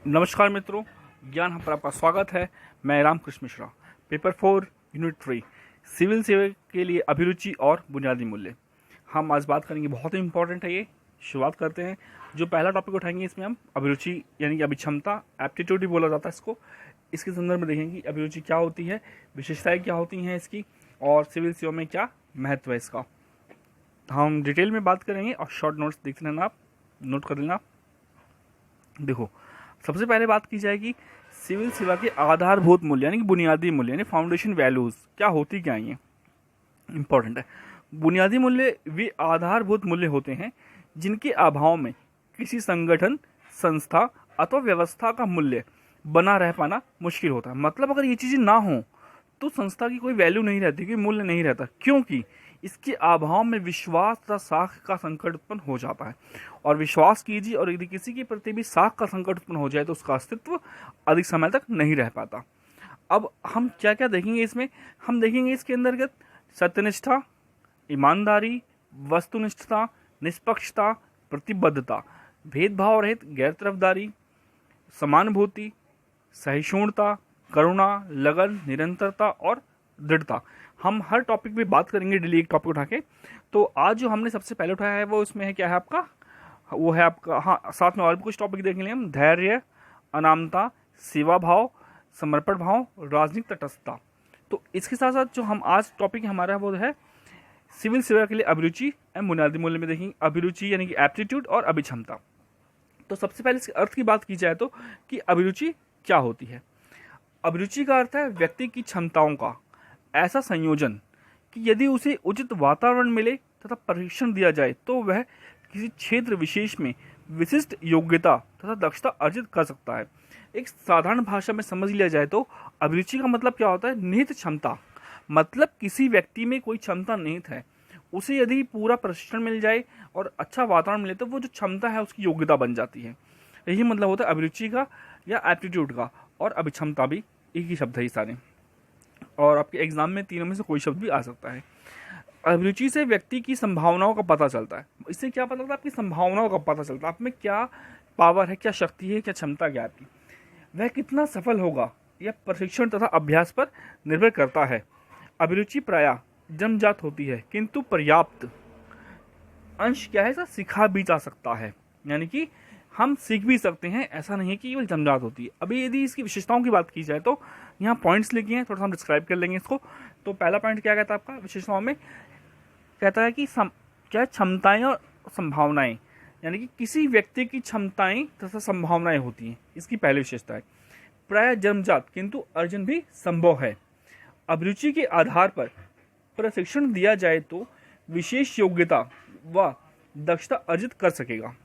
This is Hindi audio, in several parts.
नमस्कार मित्रों, ज्ञान हम पर आपका स्वागत है। मैं Ramakrishna Mishra. Paper 4 unit 3 civil सेवा के लिए अभिरुचि और बुनियादी मूल्य हम आज बात करेंगे। बहुत ही इंपॉर्टेंट है ये। शुरुआत करते हैं। जो पहला टॉपिक उठाएंगे इसमें हम अभिरुचि यानी कि अभिक्षमता, एप्टीट्यूड भी बोला जाता है इसको। इसके संदर्भ में देखेंगे कि अभिरुचि क्या होती है, विशेषताएं क्या होती हैं इसकी, और सिविल सेवा में क्या महत्व है इसका। हम डिटेल में बात करेंगे और शॉर्ट नोट्स देखते रहना, आप नोट कर लेना। देखो, सबसे पहले बात की जाएगी सिविल सेवा के आधारभूत मूल्य यानी कि बुनियादी मूल्य यानी फाउंडेशन वैल्यूज क्या होती, क्या ये इंपॉर्टेंट है। बुनियादी मूल्य वे आधारभूत मूल्य होते हैं जिनके अभाव में किसी संगठन, संस्था अथवा व्यवस्था का मूल्य बना रह पाना मुश्किल होता है। मतलब अगर ये चीजें ना हो तो संस्था की कोई वैल्यू नहीं रहती, कोई मूल्य नहीं रहता, क्योंकि इसके अभाव में विश्वास तथा साख का संकट उत्पन्न हो जाता है। और विश्वास कीजिए, और यदि किसी के प्रति भी साख का संकट उत्पन्न हो जाए तो उसका अस्तित्व अधिक समय तक नहीं रह पाता। अब हम क्या क्या देखेंगे इसमें, हम देखेंगे इसके अंतर्गत सत्यनिष्ठा, ईमानदारी, वस्तुनिष्ठता, निष्पक्षता, प्रतिबद्धता, भेदभाव रहित गैर तरफदारी, समानुभूति, सहिष्णुता, करुणा, लगन, निरंतरता और दृढ़ता। हम हर टॉपिक पे बात करेंगे डेली, एक टॉपिक उठा के। तो आज जो हमने सबसे पहले उठाया है वो इसमें है, क्या है आपका, वो है आपका, हाँ, साथ में और भी कुछ टॉपिक देखेंगे हम। धैर्य, अनामता, सेवा भाव, समर्पण भाव, राजनीतिक तटस्थता। तो इसके साथ साथ जो हम आज टॉपिक हमारा वो है सिविल सेवा के लिए अभिरुचि एवं बुनियादी मूल्य में देखेंगे। अभिरुचि यानी कि एप्टीट्यूड और अभिक्षमता। तो सबसे पहले इसके अर्थ की बात की जाए तो कि अभिरुचि क्या होती है। अभिरुचि का अर्थ है व्यक्ति की क्षमताओं का ऐसा संयोजन कि यदि उसे उचित वातावरण मिले तथा प्रशिक्षण दिया जाए तो वह किसी क्षेत्र विशेष में विशिष्ट योग्यता तथा दक्षता अर्जित कर सकता है। एक साधारण भाषा में समझ लिया जाए तो अभिरुचि का मतलब क्या होता है, निहित क्षमता। मतलब किसी व्यक्ति में कोई क्षमता निहित है, उसे यदि पूरा प्रशिक्षण मिल जाए और अच्छा वातावरण मिले तो वो जो क्षमता है उसकी योग्यता बन जाती है। यही मतलब होता है अभिरुचि का या एप्टीट्यूड का। और अभिक्षमता भी एक ही शब्द है ये सारे, और आपके एग्जाम में तीनों में से कोई शब्द भी आ सकता है। अभिरुचि से व्यक्ति की संभावनाओं का पता चलता है। इससे क्या पता चलता है, आपकी संभावनाओं का पता चलता है, आप में क्या पावर है, क्या शक्ति है, क्या क्षमता क्या आपकी, वह कितना सफल होगा, यह प्रशिक्षण तथा अभ्यास पर निर्भर करता है। अभिरुचि प्रायः जन्मजात होती है, किंतु पर्याप्त अंश क्या है, ऐसा सिखा भी जा सकता है। यानी कि हम सीख भी सकते हैं, ऐसा नहीं है कि केवल जन्मजात होती है। अभी यदि इसकी विशेषताओं की बात की जाए तो यहाँ पॉइंट्स लिखे हैं, थोड़ा सा हम डिस्क्राइब कर लेंगे इसको। तो पहला पॉइंट क्या कहता है आपका विशेषताओं में, कहता है कि क्या क्षमताएं और संभावनाएं, यानी कि किसी व्यक्ति की क्षमताएं तथा संभावनाएं होती हैं। इसकी पहली विशेषता है प्राय जन्मजात किंतु अर्जन भी संभव है। अभिरुचि के आधार पर प्रशिक्षण दिया जाए तो विशेष योग्यता व दक्षता अर्जित कर सकेगा।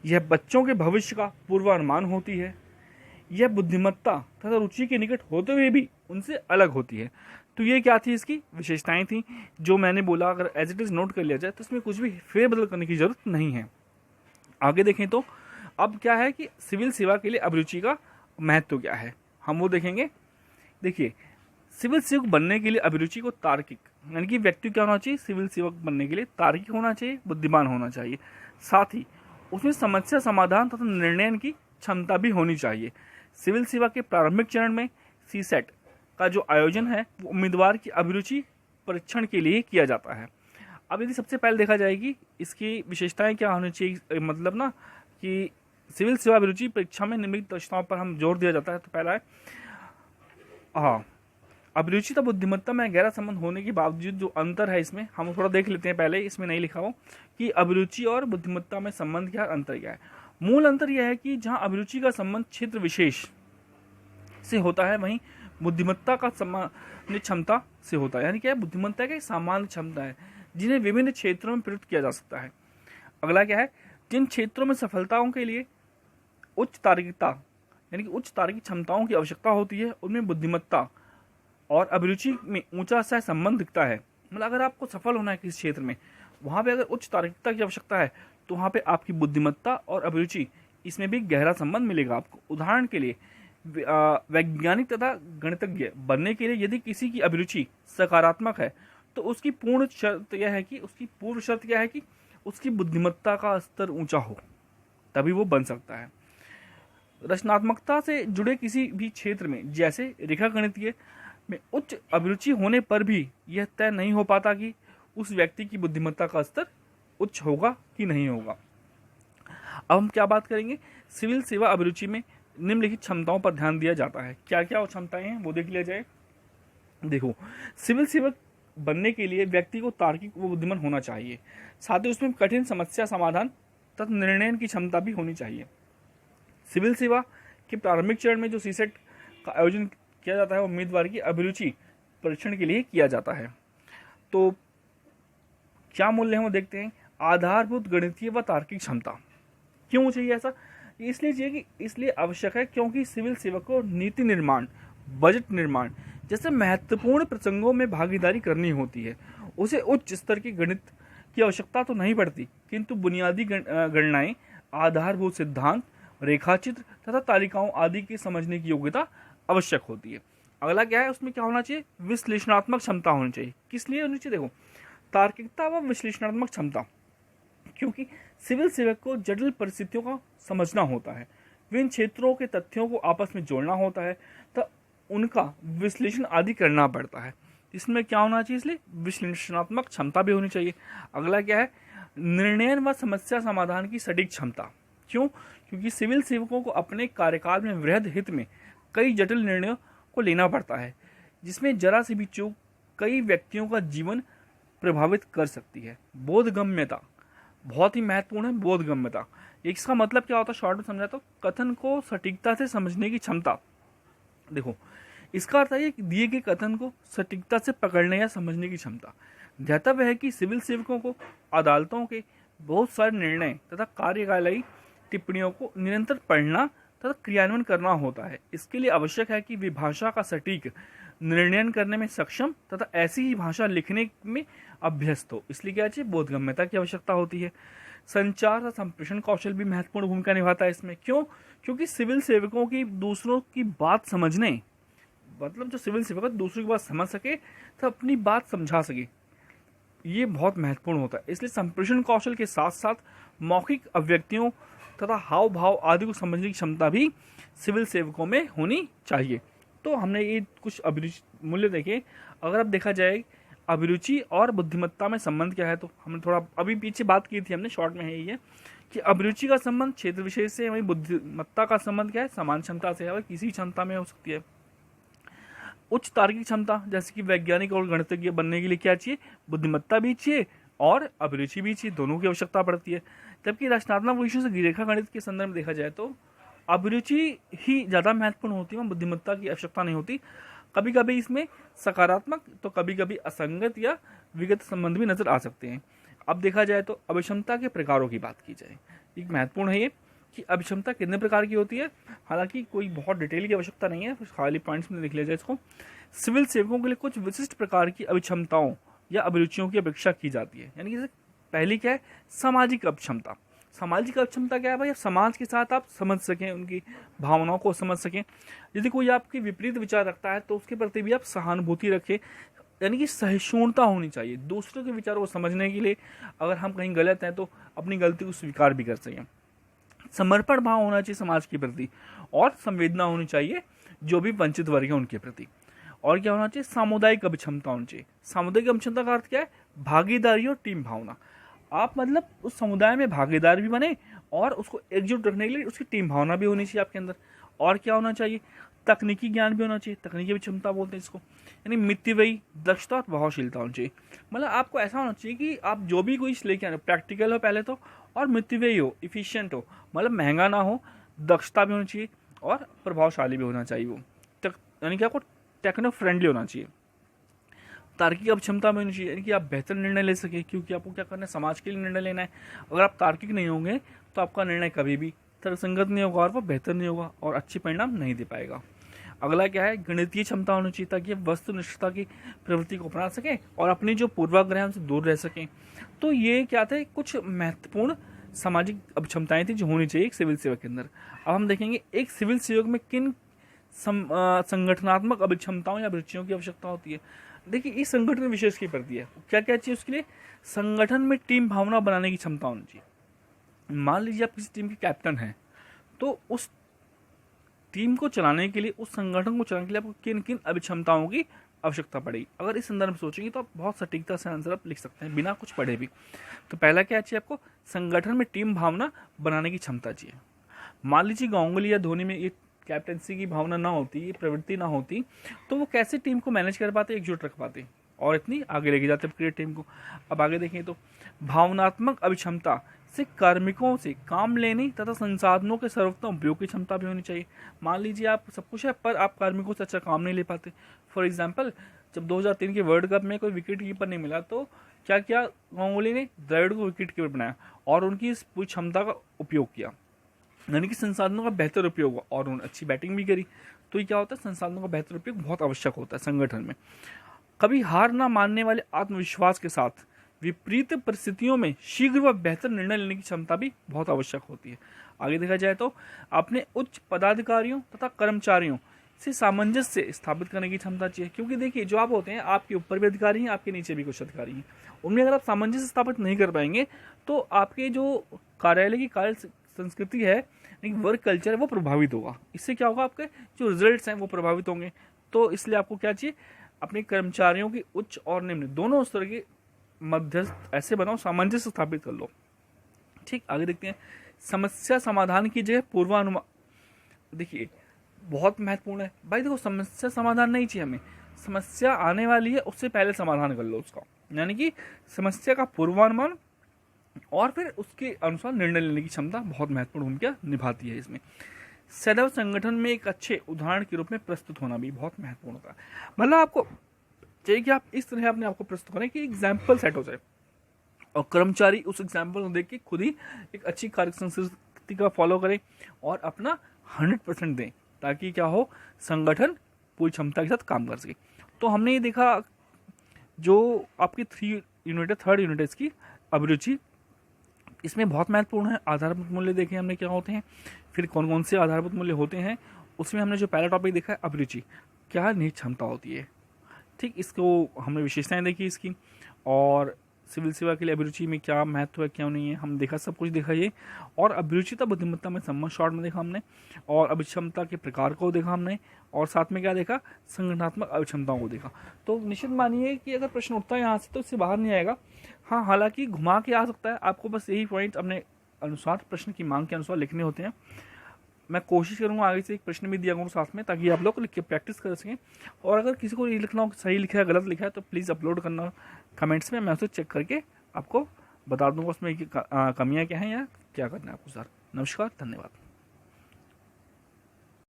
यह बच्चों के भविष्य का पूर्वानुमान होती है। यह बुद्धिमत्ता तथा रुचि के निकट होते हुए भी उनसे अलग होती है। तो ये क्या थी, इसकी विशेषताएं थी जो मैंने बोला। अगर एज इट इज नोट कर लिया जाए तो इसमें कुछ भी फेरबदल करने की जरूरत नहीं है। आगे देखें तो अब क्या है कि सिविल सेवा के लिए अभिरुचि का महत्व क्या है, हम वो देखेंगे। देखिए, सिविल सेवक बनने के लिए अभिरुचि को तार्किक, यानी कि व्यक्ति क्या होना चाहिए, सिविल सेवक बनने के लिए तार्किक होना चाहिए, बुद्धिमान होना चाहिए। साथ ही उसमें समस्या समाधान तथा निर्णय की क्षमता भी होनी चाहिए। सिविल सेवा के प्रारंभिक चरण में सीसेट का जो आयोजन है वो उम्मीदवार की अभिरुचि परीक्षण के लिए किया जाता है। अब यदि सबसे पहले देखा जाएगी इसकी विशेषताएं क्या होनी चाहिए, मतलब ना कि सिविल सेवा अभिरुचि परीक्षा में निम्नलिखित दक्षताओं पर हम जोर दिया जाता है। तो पहला है, हाँ, अभिरुचि तथा बुद्धिमत्ता में गहरा संबंध होने के बावजूद जो अंतर है इसमें हम थोड़ा देख लेते हैं। पहले इसमें नहीं लिखा हो कि अभिरुचि और बुद्धिमत्ता में संबंध क्या, अंतर क्या है। मूल अंतर यह है कि जहां अभिरुचि का संबंध क्षेत्र विशेष से होता है, वहीं बुद्धिमत्ता का सामान्य क्षमता से होता है। यानी क्या है, बुद्धिमत्ता की सामान्य क्षमता है जिन्हें विभिन्न क्षेत्रों में प्रयुक्त किया जा सकता है। अगला क्या है, जिन क्षेत्रों में सफलताओं के लिए उच्च तार्किकता यानी कि उच्च तार्किक क्षमताओं की आवश्यकता होती है, उनमें बुद्धिमत्ता और अभिरुचि में ऊंचा सा संबंध दिखता है। मतलब अगर आपको सफल होना है किसी क्षेत्र में, वहां पे अगर उच्च तार्किकता की आवश्यकता है तो वहां पे आपकी बुद्धिमत्ता और अभिरुचि इसमें भी गहरा संबंध मिलेगा आपको। उदाहरण के लिए वैज्ञानिक तथा गणितज्ञ बनने के लिए यदि किसी की अभिरुचि सकारात्मक है तो उसकी पूर्ण शर्त यह है कि उसकी बुद्धिमत्ता का स्तर ऊंचा हो, तभी वो बन सकता है। रचनात्मकता से जुड़े किसी भी क्षेत्र में, जैसे रेखागणितीय में उच्च अभिरुचि होने पर भी यह तय नहीं हो पाता कि उस व्यक्ति की बुद्धिमत्ता का स्तर उच्च होगा कि नहीं होगा। अब हम क्या बात करेंगे, सिविल सेवा अभिरुचि में निम्नलिखित क्षमताओं पर ध्यान दिया जाता है। क्या क्या वो क्षमताएं हैं वो देख लिया जाए। देखो, सिविल सेवक बनने के लिए व्यक्ति को तार्किक व बुद्धिमान होना चाहिए, साथ ही उसमें कठिन समस्या समाधान तथा निर्णय की क्षमता भी होनी चाहिए। सिविल सेवा के प्रारंभिक चरण में जो सीसेट का आयोजन किया जाता है वो उम्मीदवार की अभिरुचि परीक्षण के लिए किया जाता है। तो क्या मूल्य है वो देखते हैं। आधारभूत गणितीय व तार्किक क्षमता। क्यों चाहिए ऐसा? इसलिए चाहिए कि इसलिए आवश्यक है क्योंकि सिविल सेवक को नीति निर्माण, बजट निर्माण जैसे महत्वपूर्ण प्रसंगों में भागीदारी करनी होती है। उसे उच्च स्तर की गणित की आवश्यकता तो नहीं पड़ती, किंतु बुनियादी गणनाएं, आधारभूत सिद्धांत, रेखाचित्र तथा तालिकाओं आदि की समझने की योग्यता आवश्यक होती है। अगला क्या है, उसमें क्या होना चाहिए, विश्लेषणात्मक क्षमता होनी चाहिए। किस लिए होनी चाहिए? देखो, तार्किकता व विश्लेषणात्मक क्षमता, क्योंकि सिविल सेवक को जटिल परिस्थितियों का समझना होता है, विभिन्न क्षेत्रों के तथ्यों को आपस में जोड़ना होता है, तो उनका विश्लेषण आदि करना पड़ता है। इसमें क्या होना चाहिए, इसलिए विश्लेषणात्मक क्षमता भी होनी चाहिए। अगला क्या है, निर्णय व समस्या समाधान की सटीक क्षमता। क्यों? क्योंकि सिविल सेवकों को अपने कार्यकाल में वृहद हित में कई जटिल निर्णयों को लेना पड़ता है, जिसमें जरा सी भी चूक कई व्यक्तियों का जीवन प्रभावित कर सकती है। बोधगम्यता बहुत ही महत्वपूर्ण है। बोधगम्यता, इसका मतलब क्या होता है, शॉर्ट में समझा तो कथन को सटीकता से समझने की क्षमता। देखो, इसका अर्थ है कि दिए गए कथन को सटीकता से पकड़ने या समझने की क्षमता। ध्यातव्य है कि सिविल सेवकों को अदालतों के बहुत सारे निर्णय तथा कार्यकालीन टिप्पणियों को निरंतर पढ़ना तथा क्रियान्वयन करना होता है। इसके लिए आवश्यक है कि वे भाषा का सटीक निर्णय करने में सक्षम तथा ऐसी ही भाषा लिखने में अभ्यस्त हो। इसलिए क्या चाहिए, बोधगम्यता की आवश्यकता होती है। संचार तथा संप्रेषण कौशल भी महत्वपूर्ण भूमिका निभाता है इसमें। क्यों? क्योंकि सिविल सेवकों की दूसरों की बात समझने, मतलब जो सिविल सेवक दूसरों की बात समझ सके तो अपनी बात समझा सके, ये बहुत महत्वपूर्ण होता है। इसलिए संप्रेषण कौशल के साथ साथ मौखिक अभिव्यक्तियों तथा हाव भाव आदि को समझने की क्षमता भी सिविल सेवकों में होनी चाहिए। तो हमने ये कुछ अभिरुचि मूल्य देखे। अगर अब देखा जाए अभिरुचि और बुद्धिमत्ता में संबंध क्या है, तो हमने थोड़ा अभी पीछे बात की थी, हमने शॉर्ट में है ये कि अभिरुचि का संबंध क्षेत्र विशेष से, वही बुद्धिमत्ता का संबंध क्या है, समान क्षमता से है, वह किसी क्षमता में हो सकती है। उच्च तार्किक क्षमता, जैसे कि वैज्ञानिक और गणितज्ञ बनने के लिए क्या चाहिए, बुद्धिमत्ता भी चाहिए और अभिरुचि भी चाहिए, दोनों की आवश्यकता पड़ती है। जबकि रचनात्मक विषयों से रेखा गणित के संदर्भ में देखा जाए तो अभिरुचि ही ज़्यादा महत्वपूर्ण होती है, बुद्धिमत्ता की आवश्यकता नहीं होती। कभी कभी इसमें सकारात्मक तो कभी कभी असंगत या विगत संबंध भी नजर आ सकते हैं। अब देखा जाए तो अभिक्षमता के प्रकारों की बात की जाए, एक महत्वपूर्ण है ये कि अभिक्षमता कितने प्रकार की होती है। हालांकि कोई बहुत डिटेल की आवश्यकता नहीं है, खाली पॉइंट्स में देख लिया जाए इसको। सिविल सेवकों के लिए कुछ विशिष्ट प्रकार की अभिक्षमताओं या अभिरुचियों की अपेक्षा की जाती है। यानी कि पहली क्या है, सामाजिक अक्षमता। सामाजिक अक्षमता क्या है भाई, समाज के साथ आप समझ सकें, उनकी भावनाओं को समझ सकें। यदि कोई आपके विपरीत विचार रखता है तो उसके प्रति भी आप सहानुभूति रखें, यानी कि सहिष्णुता होनी चाहिए दूसरों के विचारों को समझने के लिए। अगर हम कहीं गलत हैं तो अपनी गलती को स्वीकार भी कर सकें। समर्पण भाव होना चाहिए समाज के प्रति और संवेदना होनी चाहिए जो भी वंचित वर्ग है उनके प्रति। और क्या होना चाहिए, सामुदायिक अभिक्षमता होनी चाहिए। सामुदायिक अभिक्षमता का अर्थ क्या है, भागीदारी और टीम भावना। आप मतलब उस समुदाय में भागीदार भी बने और उसको एकजुट रखने के लिए उसकी टीम भावना भी होनी चाहिए आपके अंदर। और क्या होना चाहिए, तकनीकी ज्ञान भी होना चाहिए, तकनीकी अभिक्षमता बोलते हैं इसको, यानी मितव्ययी दक्षता और प्रभावशीलता होनी चाहिए। मतलब आपको ऐसा होना चाहिए कि आप जो भी कोई लेके आए प्रैक्टिकल हो पहले तो, और मितव्ययी हो, इफिशिएंट हो, मतलब महंगा ना हो, दक्षता भी होनी चाहिए और प्रभावशाली भी होना चाहिए वो, यानी कि आपको टेक्नो फ्रेंडली होना चाहिए। तार्किक अक्षमता में होनी चाहिए, यानी कि आप बेहतर निर्णय ले सके, क्योंकि आपको क्या करना है, समाज के लिए निर्णय लेना है। अगर आप तार्किक नहीं होंगे तो आपका निर्णय कभी भी तर्कसंगत नहीं होगा और वह बेहतर नहीं होगा और अच्छे परिणाम नहीं दे पाएगा। अगला क्या है, गणितीय क्षमता होनी चाहिए ताकि वस्तुनिष्ठता की प्रवृत्ति को अपना सकें और अपनी जो पूर्वाग्रह से दूर रह सकें। तो ये क्या थे, कुछ महत्वपूर्ण सामाजिक अक्षमताएं थी जो होनी चाहिए एक सिविल सेवक के अंदर। अब हम देखेंगे एक सिविल सेवक में किन संगठनात्मक अभिक्षमताओं या अभिरुचियों की आवश्यकता होती है। देखिए, इस संगठन विशेष की प्रति है, क्या क्या चाहिए उसके लिए, संगठन में टीम भावना बनाने की क्षमता होनी चाहिए। मान लीजिए आप किसी टीम के कैप्टन हैं तो उस टीम को चलाने के लिए, उस संगठन को चलाने के लिए आपको किन किन अभिक्षमताओं की आवश्यकता पड़ेगी। अगर इस संदर्भ में सोचेंगे तो आप बहुत सटीकता से आंसर आप लिख सकते हैं बिना कुछ पढ़े भी। तो पहला क्या चाहिए आपको, संगठन में टीम भावना बनाने की क्षमता चाहिए। मान लीजिए गांगुली या धोनी में ये कैप्टेंसी की भावना ना होती, ये प्रवृत्ति ना होती, तो वो कैसे टीम को मैनेज कर पाते, एकजुट रख पाते और इतनी आगे लेके जाते क्रिकेट टीम को। अब आगे देखें तो भावनात्मक अभिक्षमता से कार्मिकों से काम लेने तथा संसाधनों के सर्वोत्तम उपयोग की क्षमता भी होनी चाहिए। मान लीजिए आप सब कुछ है पर आप कार्मिकों से अच्छा काम नहीं ले पाते। फॉर एग्जाम्पल, जब 2003 के वर्ल्ड कप में कोई विकेट कीपर नहीं मिला तो क्या किया, गांगुली ने द्रविड़ को विकेट कीपर बनाया और उनकी इस पूरी क्षमता का उपयोग किया, यानी कि संसाधनों का बेहतर उपयोग हुआ और उन्होंने अच्छी बैटिंग भी करी। तो ये क्या होता है, संसाधनों का बेहतर उपयोग बहुत आवश्यक होता है संगठन में। कभी हार ना मानने वाले आत्मविश्वास के साथ विपरीत परिस्थितियों में शीघ्र व बेहतर निर्णय लेने की क्षमता भी बहुत आवश्यक होती है। आगे देखा जाए तो अपने उच्च पदाधिकारियों तथा कर्मचारियों से सामंजस्य स्थापित करने की क्षमता चाहिए, क्योंकि देखिए जो आप होते हैं, आपके ऊपर भी अधिकारी हैं, आपके नीचे भी कुछ अधिकारी हैं, उनमें अगर आप सामंजस्य स्थापित नहीं कर पाएंगे तो आपके जो कार्यालय की कार्य संस्कृति है, वर्क कल्चर है, वो प्रभावित होगा। इससे क्या होगा, आपके जो रिजल्ट्स हैं वो प्रभावित होंगे। तो इसलिए आपको क्या चाहिए, अपने कर्मचारियों की उच्च और निम्न दोनों स्तर के मध्यस्थ ऐसे बनाओ, सामंजस्य स्थापित कर लो। ठीक, आगे देखते हैं, समस्या समाधान की जगह पूर्वानुमान। देखिए बहुत महत्वपूर्ण है भाई, देखो समस्या समाधान नहीं चाहिए हमें, समस्या आने वाली है उससे पहले समाधान कर लो उसका, यानी कि समस्या का पूर्वानुमान और फिर उसके अनुसार निर्णय लेने की क्षमता बहुत महत्वपूर्ण भूमिका निभाती है इसमें। सदैव संगठन में एक अच्छे उदाहरण के रूप में प्रस्तुत होना भी बहुत महत्वपूर्ण होता है। मतलब आपको चाहिए कि आप इस तरह अपने आप को प्रस्तुत करें कि एग्जाम्पल सेट हो जाए और कर्मचारी उस एग्जाम्पल को देख के खुद ही एक अच्छी कार्य संस्कृति का फॉलो करें और अपना 100% दें, ताकि क्या हो, संगठन पूरी क्षमता के साथ काम कर सके। तो हमने ये देखा जो आपकी 3 यूनिट है, 3rd यूनिट है इसकी अभिरुचि, इसमें बहुत महत्वपूर्ण है। आधारभूत मूल्य देखे हमने क्या होते हैं, फिर कौन कौन से आधारभूत मूल्य होते हैं, उसमें हमने जो पहला टॉपिक देखा है अभिरुचि, क्या निहित क्षमता होती है। ठीक, इसको हमने विशेषताएं देखी इसकी, और सिविल सेवा के लिए अभिरुचि में क्या महत्व है क्या नहीं है हम देखा, सब कुछ देखा ये। और अभिरुचिता बुद्धिमत्ता में संबंध शॉर्ट में देखा हमने, और अभिक्षमता के प्रकार को देखा हमने, और साथ में क्या देखा, संगठनात्मक अभिक्षमताओं को देखा। तो निश्चित मानिए कि अगर प्रश्न उठता है यहाँ से तो इससे बाहर नहीं आएगा। हाँ, हालांकि घुमा के आ सकता है, आपको बस यही पॉइंट अपने अनुसार प्रश्न की मांग के अनुसार लिखने होते हैं। मैं कोशिश करूंगा आगे से एक प्रश्न भी दिया करूँ साथ में, ताकि आप लोग लिख के प्रैक्टिस कर सकें। और अगर किसी को ये लिखना हो सही लिखा है गलत लिखा है तो प्लीज़ अपलोड करना कमेंट्स में, मैं उसे चेक करके आपको बता दूंगा उसमें कमियाँ क्या हैं या क्या करना है आपको। सर नमस्कार, धन्यवाद।